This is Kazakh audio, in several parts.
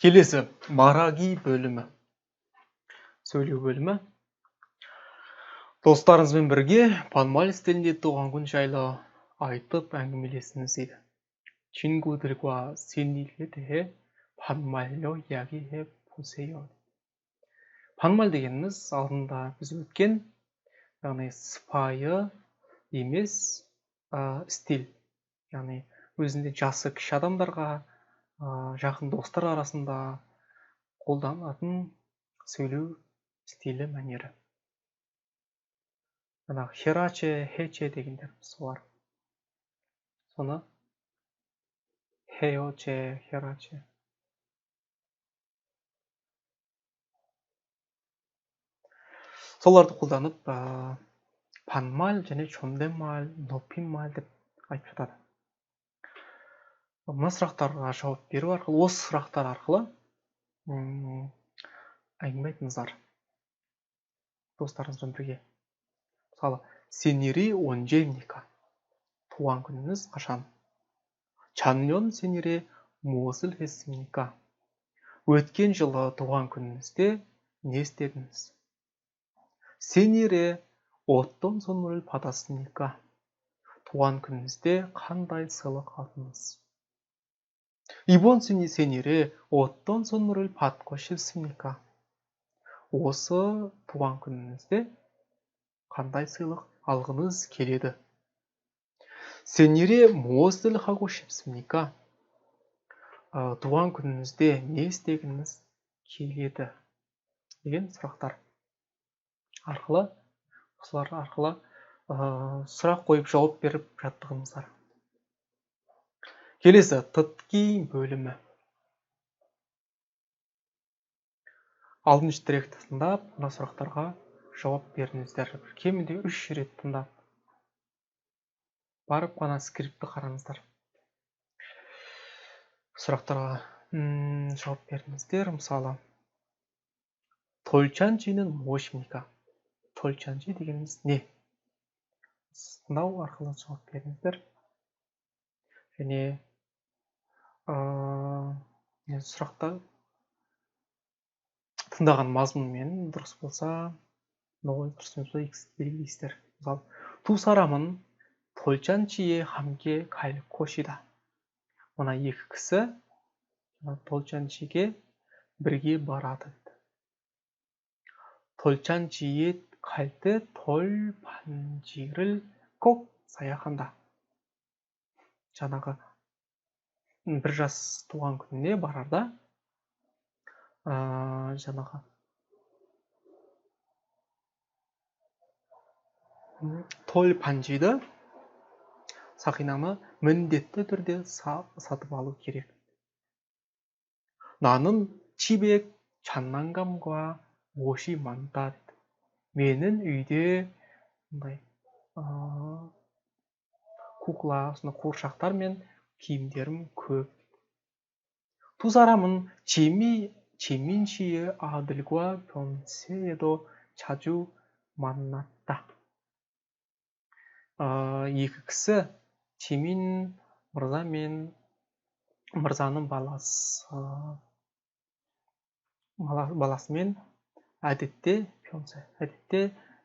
Келесі мараги бөлімі. Сөйлеу бөлімі. Достарыңызбен бірге панмалис тілінде туған күн жайлы айтып әңгімелесіңіз дейді. 친구들과 생일에 대해 반말로 이야기해 보세요. 반말 дегеніміз алдында біз өткен, яғни сыпайы емес стиль. Яғни өзінде жасы кіші адамдарға, жақын достар арасында қолданатын сөйлеу стилі мәнері. хераче, хече дегендер солар. Соны хеоче, хераче. Соларды қолданып, панмал және 존댓말, 높임말 деп айтып жатады. Мына сұрақтарға жауап беру арқылы, осы сұрақтар арқылы әңгіме айтыңыздар достарыңызбен бірге. Мысалы, 생일이 언제입니까? туған күніңіз қашан? 작년 생일에 무엇을 했습니까? өткен жылы туған күніңізде не істедіңіз? 생일에 어떤 선물을 받았습니까? туған күніңізде қандай сыйлық алдыңыз? 이번 생일에 어떤 선물을 받고 싶습니까? осы туған күніңізде қандай сыйлық алғыңыз келеді? 생일에 무엇을 하고 싶습니까? туған күніңізде не істегіңіз келеді? деген сұрақтар арқылы, осылар арқылы сұрақ қойып жауап беріп жаттығыңыздар. Келесі тытки бөлімі. Алтыншы тіректі тыңдап, мына сұрақтарға жауап беріңіздер. Кемінде 3 рет тыңдап барып қана скриптті қараңыздар. Сұрақтарға жауап беріңіздер. Мысалы, 돌잔치는 무엇입니까? 돌잔치 дегеніміз не? Тыңдау арқылы жауап беріңіздер. Және сұрақты тыңдаған мазмұнмен дұрыс болса, дұрыс болса X белгілейсіздер. Мысалы, 두 사람은 돌잔치에 함께 갈 것이다. мына екі кісі 돌잔치ге бірге барады. 돌잔치에 갈 때 돌 반지를 꼭 사야 한다. жаңағы бір жас туған күніне барарда жаңағы 돌 반지ді сақинаны міндетті түрде сатып алу керек. 나는 집에 장난감과 옷이 많다. менің үйде кукла, қуыршақтар мен киімдерім көп. 두 사람은 지민 씨의 아들과 평소에도 자주 만났다. екі кісі 지민 мырза мен мырзаның баласымен әдетте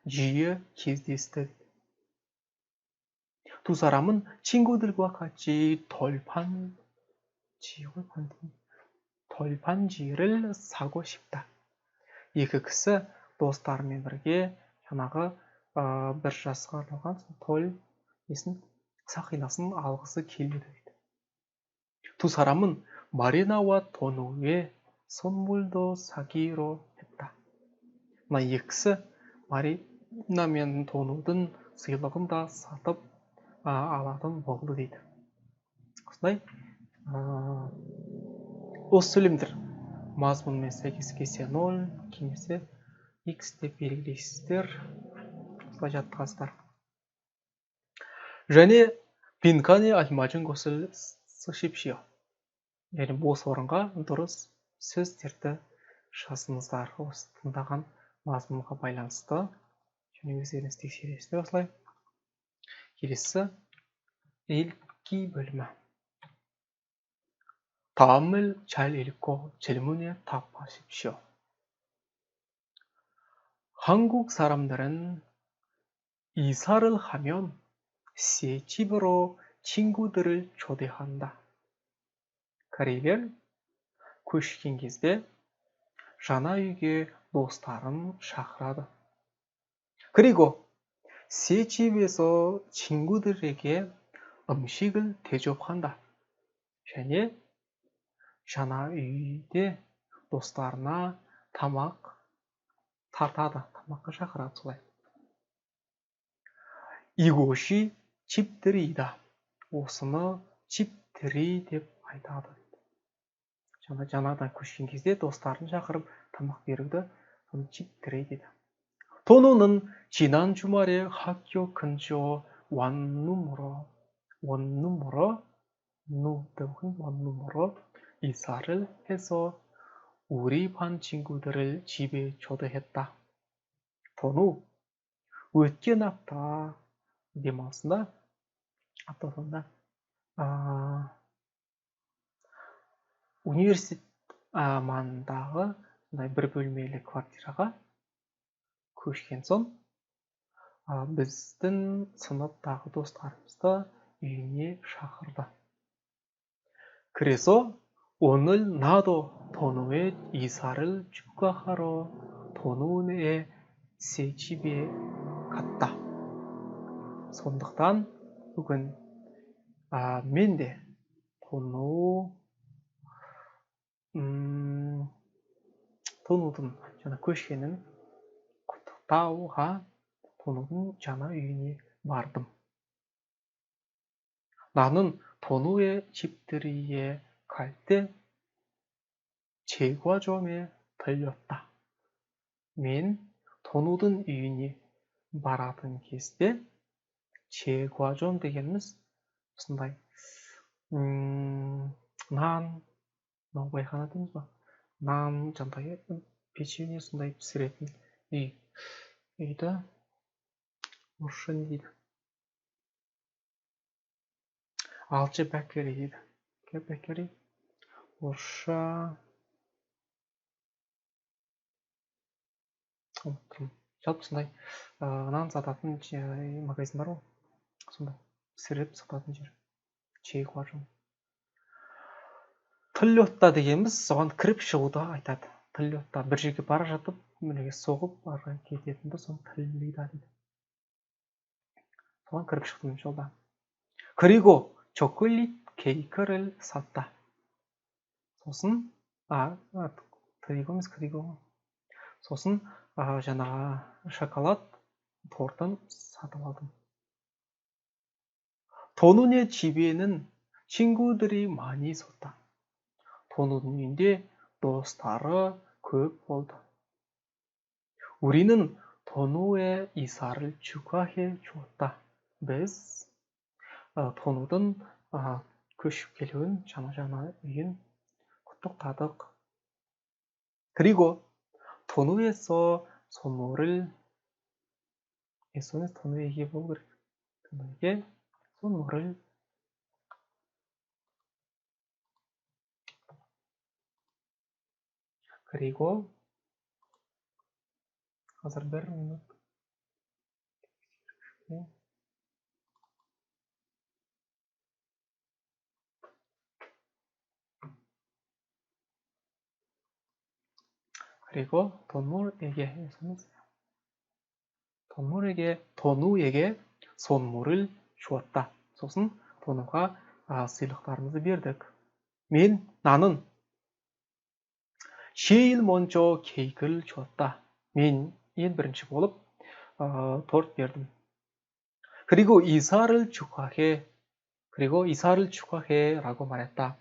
жиі кездесті. 두 사람은 친구들과 같이 돌반지를 사고 싶다. екі кісі достарымен бірге жаңағы бір жасқа арналған 돌 сақинасын алғысы келеді. 두 사람은 마리나와 도노에 선물도 사기로 했다. мына екі кісі марина мен доноудың сыйлығын да сатып алатын болды дейді. Осылай осы сөйлемдер мазмұнымен сәйкес келсе 0, келмесе X деп белгілейсіздер. осылай жаттығасыздар. және 빈칸에 알맞은 것을 쓰십시오. яғни бос орынға дұрыс сөздерді жазыңыздар. осы тыңдаған мазмұнға байланысты және өздеріңіз тексересіздер. осылай. келесі 읽기 бөлімі. 다음을 잘 읽고 질문에 답하십시오. 한국 사람들은 이사를 하면 새 집으로 친구들을 초대한다. 그러면 көшкен кезде жаңа үйге достарын шақырады. 그리고 새 집에서 친구들에게 음식을 대접한다. және жаңа үйде достарына тамақ тартады, тамаққа шақырады солай. 이곳이 집들이다. осыны 집들이 деп айтады. жаңадан көшкен кезде достарын шақырып тамақ беруді соны 집들이 дейді. 토노는 지난 주말에 학교 근처 원룸으로 이사를 해서 우리 반 친구들을 집에 초대했다. 토노 өткен апта демалысында апта соңында университет маңындағы бір бөлмелі квартираға көшкен соң біздің сыныптағы достарымызды үйіне шақырды. 그래서 오늘 나도 토노의 이사를 축하하러 토노의 새 집에 갔다. сондықтан бүгін мен де 토노дың жаңа көшкенін құттықтауға 토노дың жаңа үйіне бардым. 나는 토노의 집들이에 갈 때 제과점에 들렸다. мен 토노дың үйіне баратын кезде 제과점 дегеніміз осындай нан, наубайхана дейміз ба, нан жаңағыдай печенье сондай пісіретін үйді орысша не дейді? алчы бәккери дейді. бәккери орысша жалпы сондай нан сататын магазин бар ғой, сонда пісіріп сататын жер. 제과점. 틀렸다 дегеніміз соған кіріп шығуды айтады. 틀렸다 бір жерге бара жатып мінеге соғып ары кететінді соны 틀리다 дейді. соған кіріп шықтым жолда. 그리고 초콜릿 케이크를 샀다. сосын сосын жаңағы шоколад тортын сатып алдым. 토노의 집에는 친구들이 많이 있었다. 토노의 үйінде достары көп болды. 우리는 토노의 이사를 축하해 주었다. біз 토노дың көшіп келуін, жаңа үйін құттықтадық. 그리고 토노에서 선물을 토노에게 болу керек. 토노에게 선물을 그리고 қазір бір минут 그리고 토노에게 선물을 주었다. сосын 토노가 сыйлықтарымызды бердік. 나는 제일 먼저 케이크를 줬다. мен ең бірінші болып торт бердім. 그리고 이사를 축하해 라고 말했다.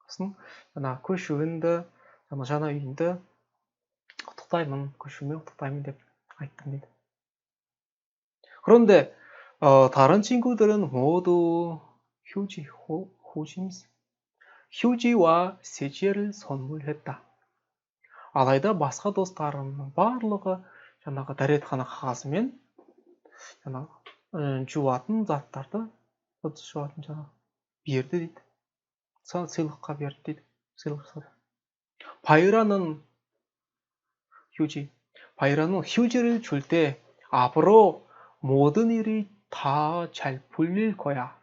сосын көшуіңді, жаңа үйіңді құттықтаймын, көшуіңмен құттықтаймын деп айттым дейді. 그런데 다른 친구들은 모두 휴지와 세제를 선물했다. алайда басқа достарымның барлығы жаңағы дәретхана қағазымен жаңағы жуатын заттарды берді дейді. сыйлыққа берді дейді. сыйлық жасады. 바이라는 휴지. 바이라는 휴지를 줄 때 앞으로 모든 일이 다 잘 풀릴 거야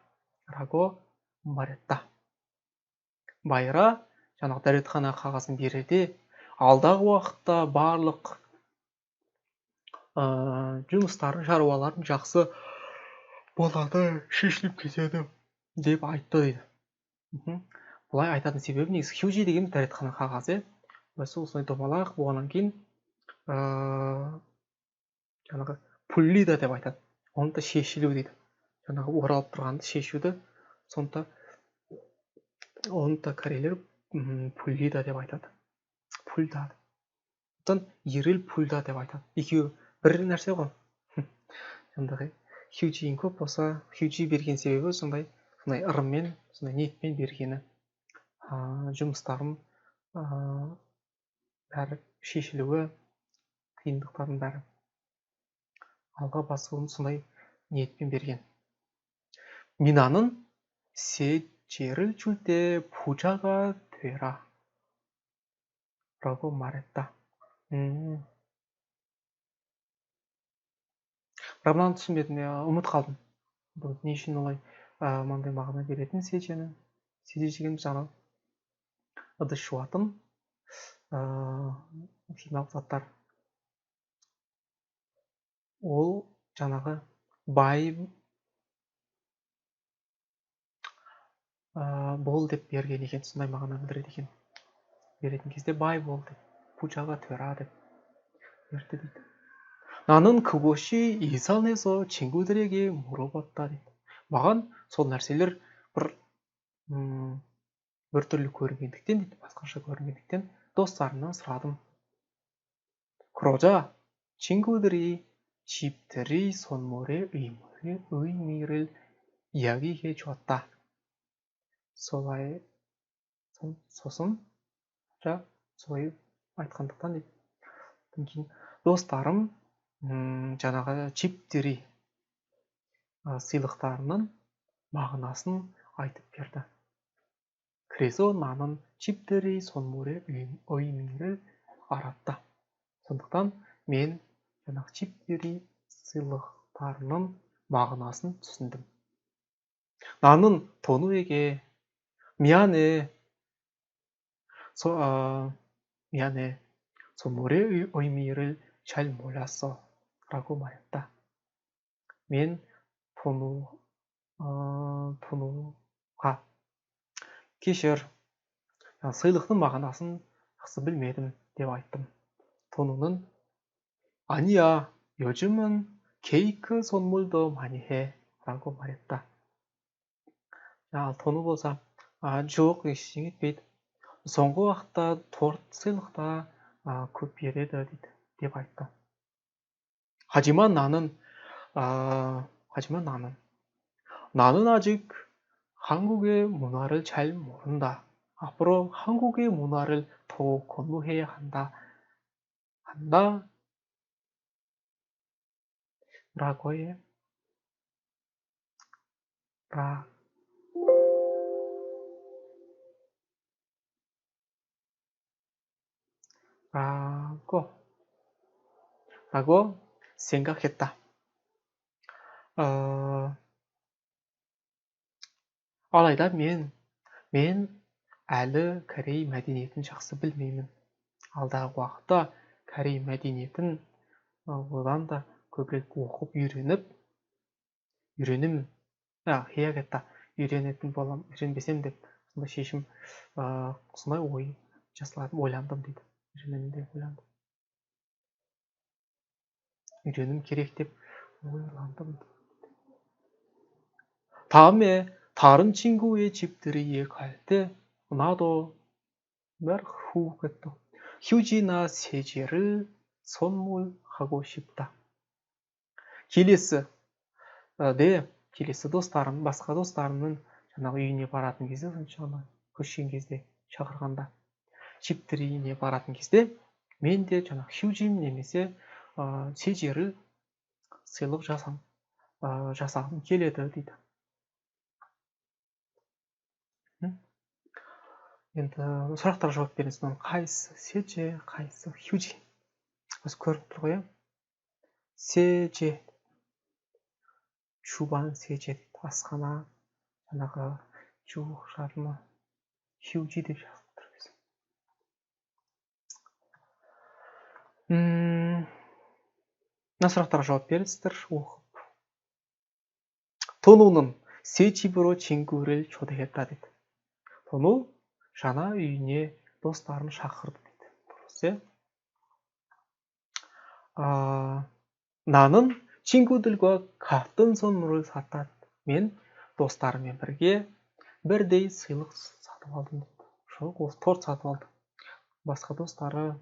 라고 말했다. 바이라 жаңағы дәретхана қағазын берерде алдағы уақытта барлық жұмыстарын, шаруаларын жақсы болады, шешіліп кетеді деп айтты дейді. Бұлай айтатын себебі негізі 휴지 деген дәретхана қағазы. осылай домалақ болғаннан кейін жаңағы 풀리다 деп айтады. Оны да шешілу дейді. жаңағы оралып тұрғанды шешуді, сонда оны да корейлер 풀리다 деп айтады. 풀다. сондықтан 일을 풀다 деп айтады. екеуі бір нәрсе ғой. жаңағыдай 휴지인 көп болса, 휴지 берген себебі сондай ырыммен, сондай ниетпен бергені. жұмыстарын бәрі шешілуі, қиындықтардың бәрі алға басуын сондай ниетпен берген. 미나는 세제를 줄 때 부자가 되라 라고 말했다. бірақ мынаны түсінбедім, ұмытып қалдым. не үшін олай мынандай мағына беретін 세제는? 세제 деген жаңағы ыдыс жуатын химиялық заттар. ол жаңағы бай бол деп берген екен, сондай мағына білдіреді екен. беретін кезде бай бол деп, 부자가 되라 деп берді дейді. 나는 그것이 이상해서 친구들에게 물어봤다 дейді. маған сол нәрселер бір түрлі көрінгендіктен дейді, басқаша көрінгендіктен достарымнан сұрадым. 그러자 친구들이 집들이 선물의 의미를 이야기해 주었다. солай сосын солай айтқандықтан дейді. кейін достарым жаңағы 집들이 сыйлықтарының мағынасын айтып берді. 그래서 나는 집들이 선물의 의미를 알았다. сондықтан мен жаңағы 집들이 сыйлықтарының мағынасын түсіндім. 나는 돈우에게 미안해. 미안해. 선물의 의미를 잘 몰랐어. 라고 말했다. мен 돈우가 кешір, сыйлықтың мағынасын жақсы білмедім деп айттым. 돈우는 아니야. 요즘은 케이크 선물도 많이 해. 라고 말했다. 돈우 болса, жоқ, ештеңе етпейді. соңғы уақытта торт сыйлықта көп береді дейді, деп айтты. 하지만 나는 아직 한국의 문화를 잘 모른다. 앞으로 한국의 문화를 더 공부해야 한다. 라고 해. 라고 생각했다. алайда мен әлі корей мәдениетін жақсы білмеймін. алдағы уақытта корей мәдениетін одан да көбірек оқып үйренемін. үйренетін боламын, үйренбесем деп сондай шешім, сондай ой ойландым дейді. үйренемін деп ойландым. үйренім керек деп ойландым. 다음에 다른 친구의 집들이에 갈 때 나도 휴지나 세제를 선물하고 싶다. келесі достарым, басқа достарымның жаңағы үйіне баратын кезде, көшкен кезде, шақырғанда, 집들이іне баратын кезде, мен де жаңағы 휴지 немесе 세제를 сыйлық жасағым келеді дейді. енді сұрақтарға жауап беріңіз. Мына қайсысы сеже, қайсысы хюджи? Осы көрініп тұр ғой, сеже. Чубан сеже дейді. Асхана, жаңағы чу жарма, хюджи деп жазылып тұр. Мына сұрақтарға жауап беріңіздер оқып. Тонуның сейчибуро чингурел чодегетта дейді. Тону жаңа үйіне достарын шақырды дейді. Дұрыс, 나는 친구들과 같은 선물을 샀다. мен достарыммен бірге бірдей сыйлық сатып алдым дейді. Жоқ, осы торт сатып алды. Басқа достары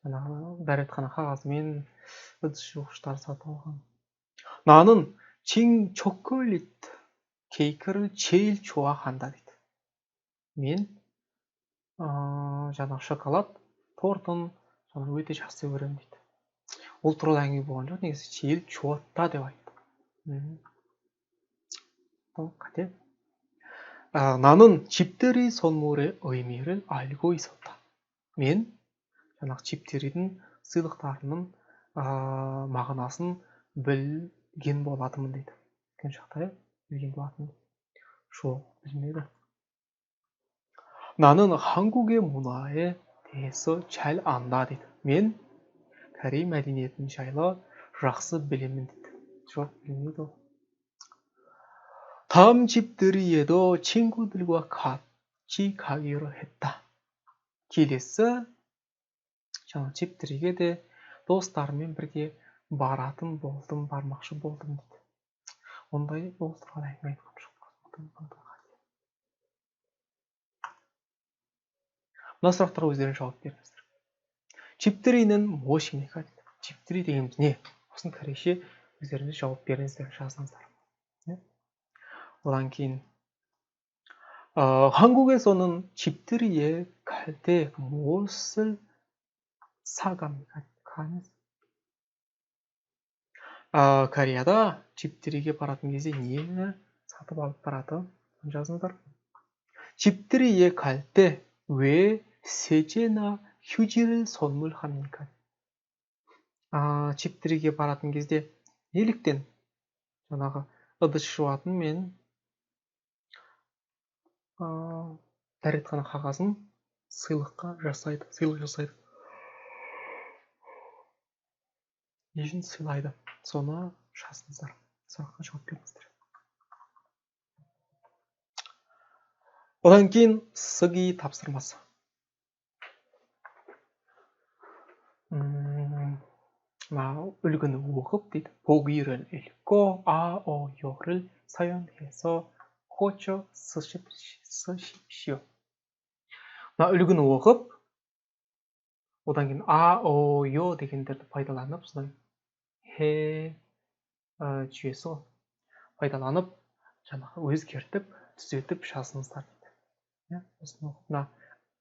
жаңағы дәретхана қағазымен ыдыс жуғыштар сатып алған. 나는 초콜릿 케이크를 제일 좋아한다 дейді. мен жаңағы шоколад тортын өте жақсы көремін дейді. ол туралы әңгіме болған жоқ, негізі 제일 좋았다 деп айтты. қате. 나는 집들이 선물의 의미를 알고 있었다. мен жаңағы 집들이дің сыйлықтарының мағынасын білген болатынмын дейді. Өткен шақта білген болатынмын. жоқ, білмеді. 나는 한국의 문화에 대해서 잘 안다 дейді. мен Корей мәдениетін жайлы жақсы білемін дейді. жоқ, білмейді ол. 다음 집들이에도 친구들과 같이 가기로 했다. келесі жаңа 집들이ге де достарыммен бірге баратын болдым, бармақшы болдым дейді. ондай ол туралы әңгіме айтқан жоқ. мына сұрақтарға өздеріңіз жауап беріңіздер. 집들이는 무엇입니까? 집들이 дегеніміз не? осыны корейше өздеріңіз жауап беріңіздер, жазыңыздар. одан кейін 한국에서는 집들이에 갈 때 무엇을 사갑니까? кореяда 집들이ге баратын кезде нені сатып алып барады? жазыңыздар. 집들이에 갈 때 왜 세제나 휴지를 선물합니까? 집들이ге баратын кезде неліктен жаңағы ыдыс жуатын мен дәретхана қағазын сыйлық жасайды. Не үшін сыйлайды? Соны жазыңыздар. Сұраққа жауап беріңіздер. одан кейін сыги тапсырмасы. үлгіні оқып дейді. 보기를 읽고 아어요를 사용해서 고쳐 쓰십시오. үлгіні оқып, одан кейін 아어요 дегендерді пайдаланып, содан жүйесі пайдаланып, жаңағы өзгертіп, түзетіп жазыңыздар дейді. осыны оқып,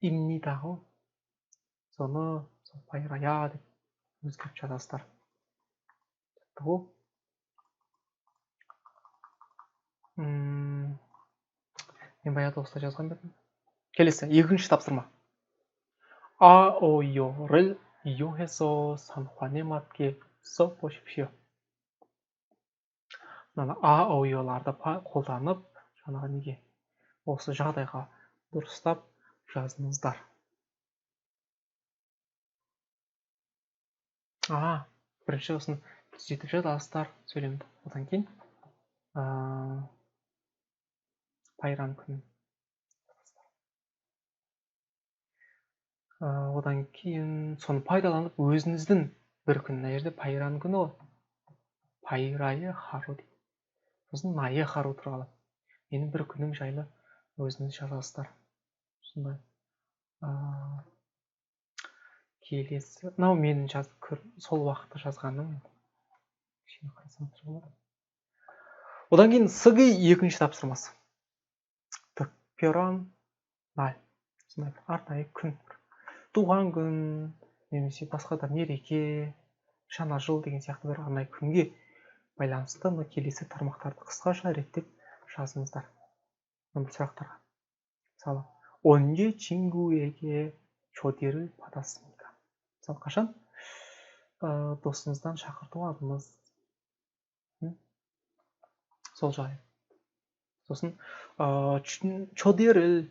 입니다고 соны пайрая деп өзгертіп жазасыздар. мен баяғыда осылай жазған бедім. келесі, екінші тапсырма. 아어요를 이용해서 상황에 맞게 써보십시오. 아어요ларды қолданып, жаңағы неге осы жағдайға дұрыстап жазыңыздар. бірінші осыны түзетіп жазасыздар сөйлемді. одан кейін пайран күнін. одан кейін соны пайдаланып өзіңіздің бір күн, мына жерде пайран күні ол пайрайы хару дейді. сосын найы хару туралы менің бір күнім жайлы өзіңіз жазасыздар. сондай келесі, мынау менің сол уақытта жазғаным. одан кейін сыги екінші тапсырмасы. 특별한 날, арнайы күн, туған күн немесе басқа да мереке, жаңа жыл деген сияқты бір арнайы күнге байланысты келесі тармақтарды қысқаша реттеп жазыңыздар. бұл сұрақтарға. мысалы, 언제 친구에게 초대를 받았습니까? мысалы қашан досыңыздан шақырту алдыңыз? сол жайы. сосын 초대를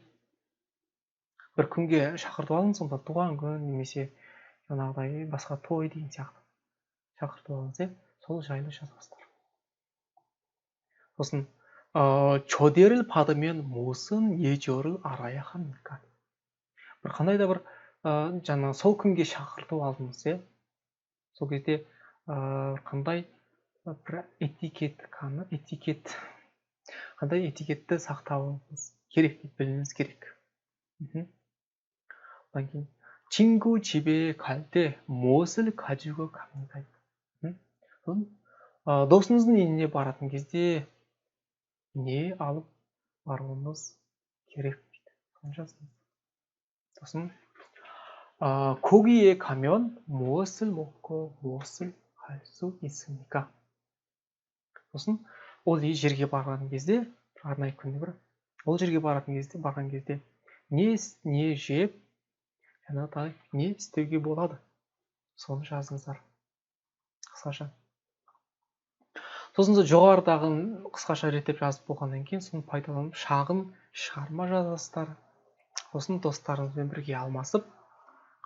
бір күнге шақыртып алыңыз, сонда туған күн немесе жаңағыдай басқа той деген сияқты шақыртып алыңыз, иә, сол жайлы жазасыздар. сосын 초대를 받으면 무슨 예절을 알아야 합니까? бір қандай да бір жаңағы сол күнге шақырту алдыңыз, иә, сол кезде қандай бір қандай этикетті сақтауыңыз керек деп білуіңіз керек. одан кейін 친구 집에 갈 때 무엇을 가지고 갑니까? досыңыздың үйіне баратын кезде не алып баруыңыз керек дейді. соны жазыңыз. сосын 거기에 가면 무엇을 먹고 무엇을 할 수 있습니까? сосын ол жерге барған кезде арнайы күнде бір ол жерге барған кезде не жеп жаңағыдай не істеуге болады, соны жазыңыздар қысқаша. сосын жоғарыдағы қысқаша реттеп жазып болғаннан кейін соны пайдаланып шағын шығарма жазасыздар. сосын достарыңызбен бірге алмасып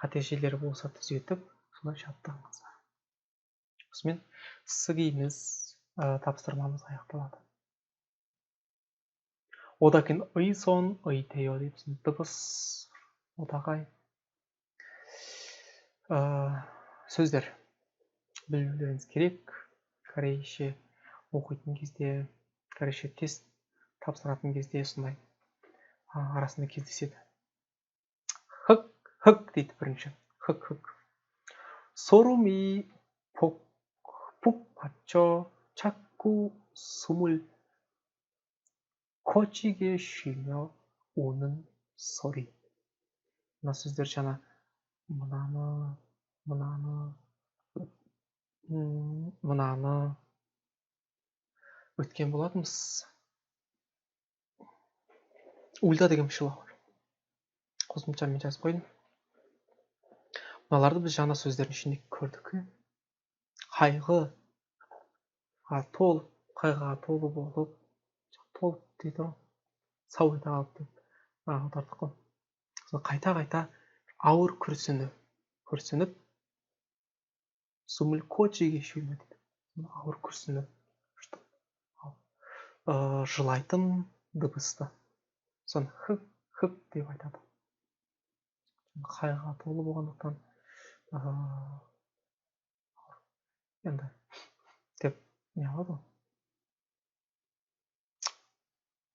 қате жерлері болса түзетіп солай жаттаңыздар. осымен сыгимыз тапсырмамыз аяқталады. одан кейін ыйсон ыйте요 деп дыбыс одағай сөздер білулеріңіз керек. корейше оқитын кезде, корейше тест тапсыратын кезде сондай арасында кездеседі. хык дейді бірінші. хык. 소름이 푹 받쳐 자꾸 숨을 거치게 쉬며 오는 소리. мына сөздер жаңа мынаны өткен болатынбыз. ульда деген шылау қосымшамен жазып қойдым. мыналарды біз жаңа сөздердің ішінде көрдік. қайғыға толы болып, толып дейді ғой, сау ете қалып деп аудардық қой. қайта ауыр күрсініп 숨을 거치게 쉬며 дейді. ауыр күрсініп жылайтын дыбысты соны хык деп айтады. қайғыға толы болғандықтан енді деп не алады ғой,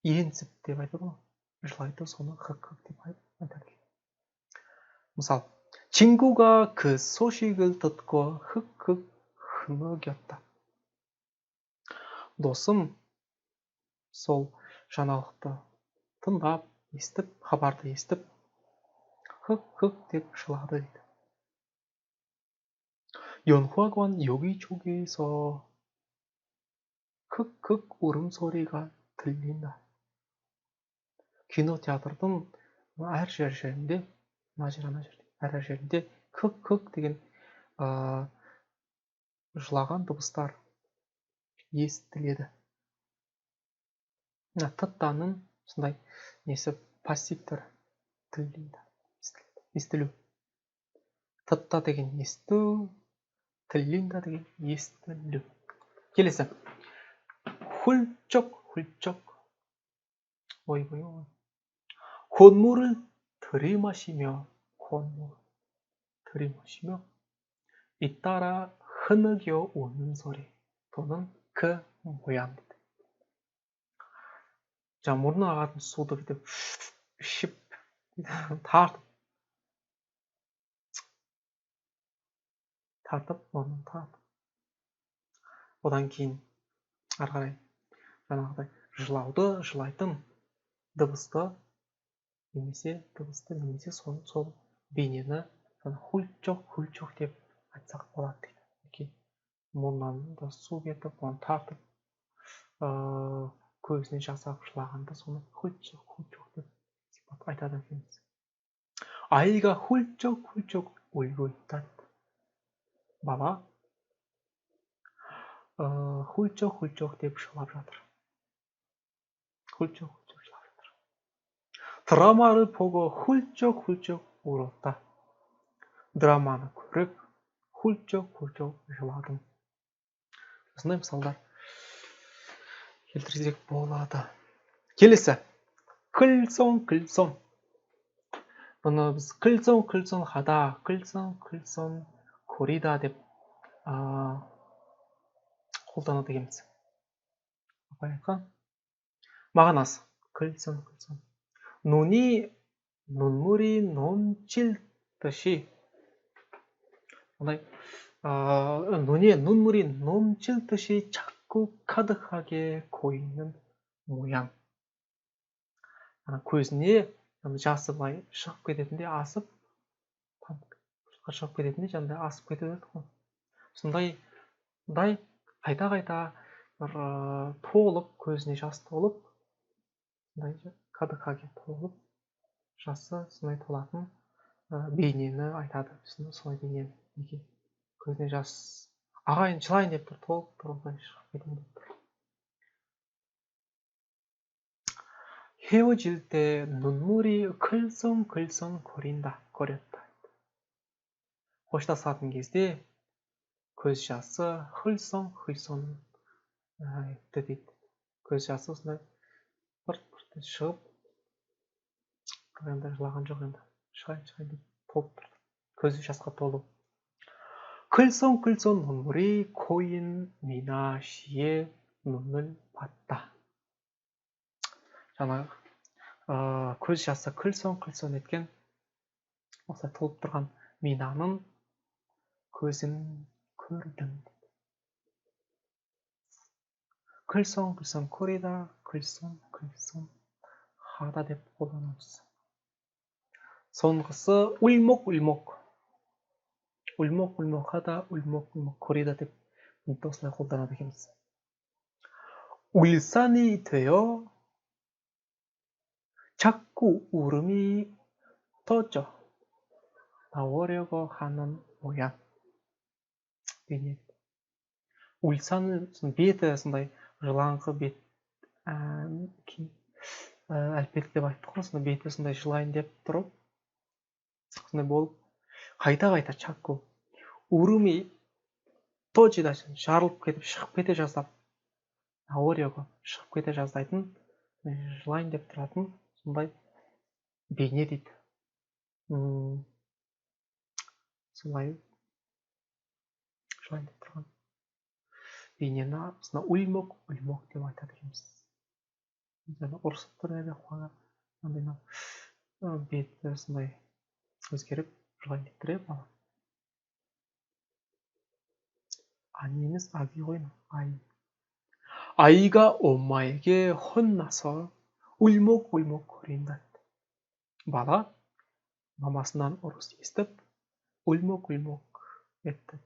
енсіп деп айтады ғой, жылайды, соны хык деп айтады. мысалы 친구가 그 소식을 듣고 흑흑 흐느꼈다. досым сол жаңалықты тыңдап хабарды естіп 흑흑 деп жылады дейді. 연화관 여기저기서 흑흑 울음소리가 들린다. кинотеатрдың әр жерінде 흑흑 деген жылаған дыбыстар естіледі. тыттаның сондай несі пассивтер естілу. тытта деген есту, 들린다 деген естілу. келесі 훌쩍 ойбой 콧물을 들이마시며 잇따라 흐느껴 오는 소리 또는 그 모양입니다. 자, мұрны ағатын суды бүйтіп ішіп тартып мұрнын тартып, одан кейін ары қарай жаңағыдай жылайтын дыбысты немесе сол бейнені 훌쩍 деп айтсақ болады дейді. мұрнынан да су кетіп, оны тартып көзіне жасап жылағанда соны 훌쩍 деп айтады екенбіз. 아이가 훌쩍훌쩍 울고 있다. бала 훌쩍훌쩍 деп жылап жатыр. 훌쩍훌쩍 жылап жатыр. 드라마를 보고 훌쩍훌쩍 울었다. 드라마ны көріп 훌쩍훌쩍 жыладым. осындай мысалдар келтірсек болады. келесі 클송. бұны біз 클송 하다, 클송 거리다 деп қолданады екенбіз. абай айтқан мағынасы 클송. 눈물이 넘칠 듯이 눈에 눈물이 넘칠 듯이 자꾸 가득하게 고이는 모양. көзіне жасы былай шығып кететіндей асып шығып кететіндей жаңағыдай асып кетеді ғой. сондай қайта бір толып, көзіне жас толып, сондай кадыкаге толып, жасы сондай толатын бейнені айтады. солай бейнені неге көзіне жас ағайын жылайын деп тұр, толып тұрып шығып кетейін деп тұр. 헤어질 때 눈물이 클썽클썽 거렸다. қоштасатын кезде көз жасы 흘썽 етті дейді. көз жасы осындай бырт шығып, енді жылаған жоқ, енді шығайын деп толып тұрды. көзі жасқа толы. 클썽클썽 눈물이 고인 미나 씨의 눈을 봤다. жаңағы көз жасы 클썽클썽 еткен осылай толып тұрған 미나ның көзін көрдім. 클썽클썽 거리다, 클썽클썽 하다 деп қолданамыз. соңғысы 울먹울먹 하다, 울먹울먹 거리다 деп осылай қолданады екенбіз. 울산이 되어 자꾸 울음이 터져 나오려고 하는 모양. 울산은 беті сондай жылаңқы бет әлпет деп айттық қой. сондай беті сондай жылайын деп тұрып, сондай болып қайта чакку 울음이 터지다 жарылып кетіп шығып кете жаздап, на오려고 шығып кете жаздайтын, жылайын деп тұратын сондай бейне дейді. солай жылайын деп тұрған бейнені 울먹 деп айтады екенбіз. ұрысып тұр әлі қуана, беті сондай өзгеріп жылайын деп тұр бала. 아니 емес 아기 ғой, 아이가 엄마에게 혼나서 울먹울먹 거린다. бала мамасынан ұрыс естіп 울먹울먹 етті.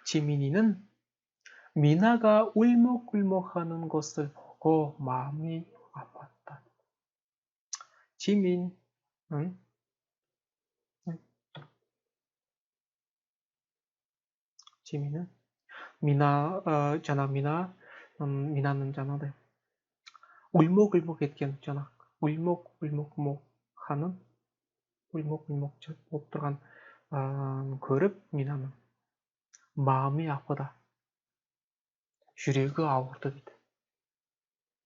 지민이는 미나가 울먹울먹 하는 것을 보고 마음이 아팠다. 지민은 미나는 жаңағыдай 울먹울먹 еткен, жаңағы 울먹울먹 하는 울먹울먹 болып тұрған көріп, 미나는 마음이 아프다. жүрегі ауырды дейді.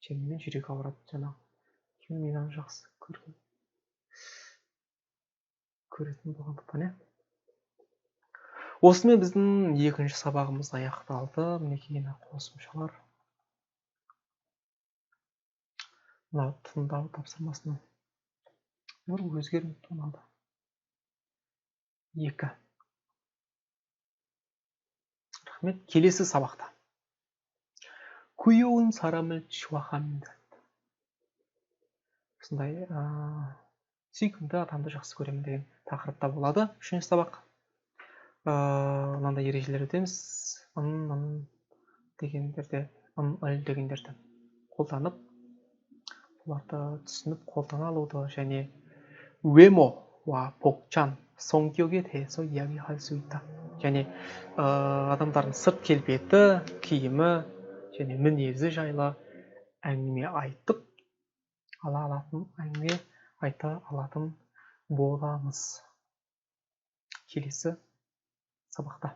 지민은 жүрегі ауырады. жаңағы 미나는 жақсы көретін болғандықтан. осымен біздің екінші сабағымыз аяқталды. мінекей қосымшалар. мынау тыңдау тапсырмасының бір өзгеріп туындады. 2. рахмет. келесі сабақта 귀여운 사람을 좋아합니다. осындай сүйкімді адамды жақсы көремін деген тақырыпта болады. Үшінші сабақ мынандай ережелер өтеміз. Дегендерді, дегендерді қолданып, оларды түсініп қолдана алуды және 외모와 복장, 성격에 대해서 이야기할 수 있다. және адамдардың сырт келбеті, киімі және мінезі жайлы әңгіме айта алатын боламыз келесі сабақта.